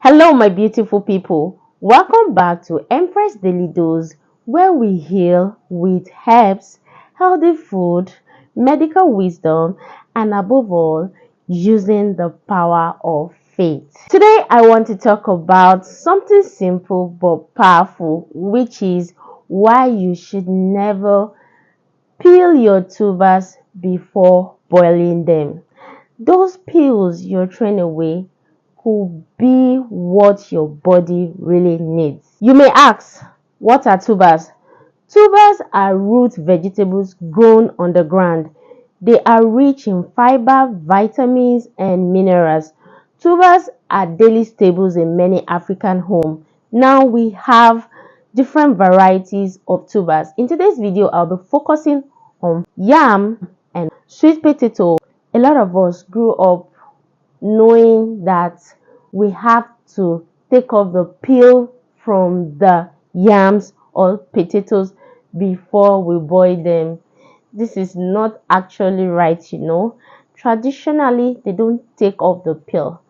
Hello, my beautiful people. Welcome back to Empress Daily Dose, where we heal with herbs, healthy food, medical wisdom, and above all, using the power of faith. Today, I want to talk about something simple but powerful, which is why you should never peel your tubers before boiling them. Those peels you're throwing away could be what your body really needs. You may ask, what are tubers? Tubers are root vegetables grown on the ground. They are rich in fiber, vitamins, and minerals. Tubers are daily staples in many African homes. Now we have different varieties of tubers. In today's video, I'll be focusing on yam and sweet potato. A lot of us grew up knowing that we have to take off the peel from the yams or potatoes before we boil them. This is not actually right. Traditionally, they don't take off the peel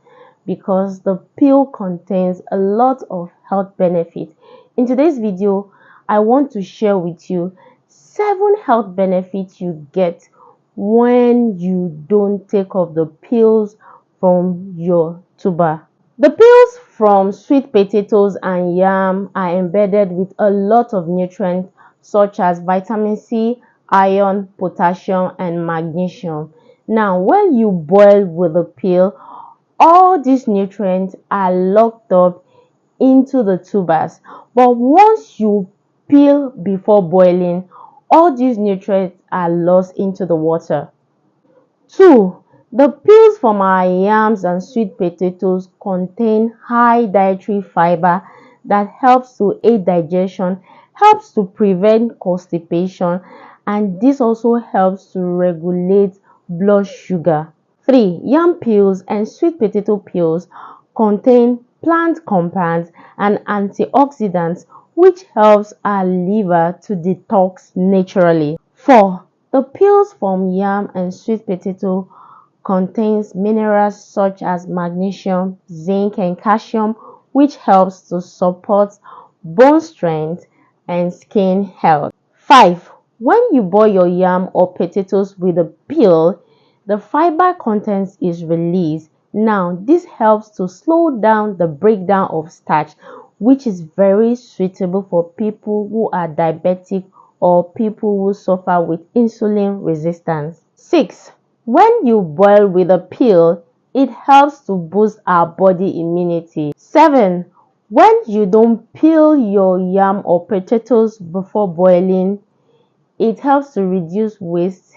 because the peel contains a lot of health benefits. In today's video, I want to share with you 7 health benefits you get when you don't take off the peels from your tuber. The peels from sweet potatoes and yam are embedded with a lot of nutrients such as vitamin C, iron, potassium, and magnesium. Now, when you boil with the peel, all these nutrients are locked up into the tubers. But once you peel before boiling, all these nutrients are lost into the water. 2. The peels from our yams and sweet potatoes contain high dietary fiber that helps to aid digestion, helps to prevent constipation, and this also helps to regulate blood sugar. 3. Yam peels and sweet potato peels contain plant compounds and antioxidants which helps our liver to detox naturally. 4. The peels from yam and sweet potato contains minerals such as magnesium, zinc, and calcium, which helps to support bone strength and skin health. 5. When you boil your yam or potatoes with a peel, the fiber content is released. Now, this helps to slow down the breakdown of starch, which is very suitable for people who are diabetic or people who suffer with insulin resistance. 6. When you boil with a peel, it helps to boost our body immunity. 7. When you don't peel your yam or potatoes before boiling, it helps to reduce waste.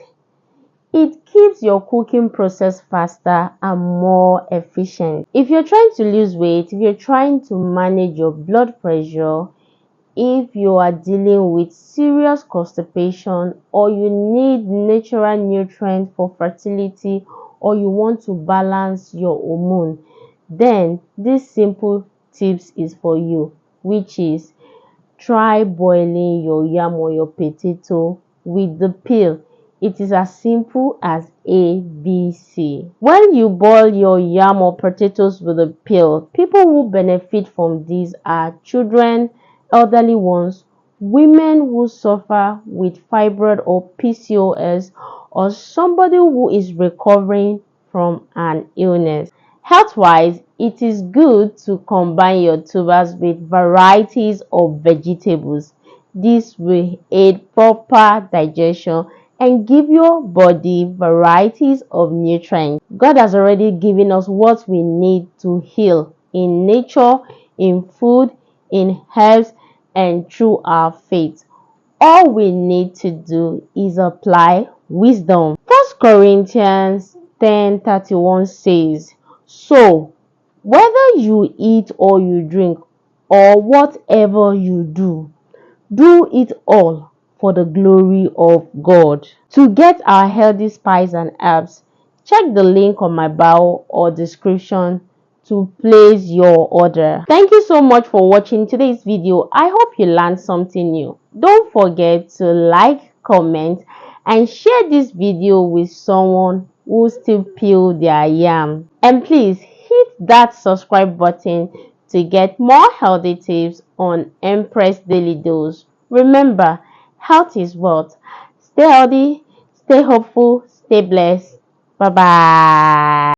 It keeps your cooking process faster and more efficient. If you're trying to lose weight, if you're trying to manage your blood pressure, if you are dealing with serious constipation, or you need natural nutrients for fertility, or you want to balance your hormone, then this simple tips is for you, which is try boiling your yam or your potato with the peel. It is as simple as ABC. When you boil your yam or potatoes with a peel, people who benefit from these are children, elderly ones, women who suffer with fibroid or PCOS, or somebody who is recovering from an illness. Health-wise, it is good to combine your tubers with varieties of vegetables. This will aid proper digestion and give your body varieties of nutrients. God has already given us what we need to heal in nature, in food, in herbs, and through our faith. All we need to do is apply wisdom. 1 Corinthians 10:31 says, "So, whether you eat or you drink, or whatever you do, do it all for the glory of God." To get our healthy spice and herbs, check the link on my bio or description to place your order. Thank you so much for watching today's video. I hope you learned something new. Don't forget to like, comment, and share this video with someone who still peel their yam. And please hit that subscribe button to get more healthy tips on Empress Daily Dose. Remember, health is wealth. Stay healthy, stay hopeful, stay blessed. Bye bye.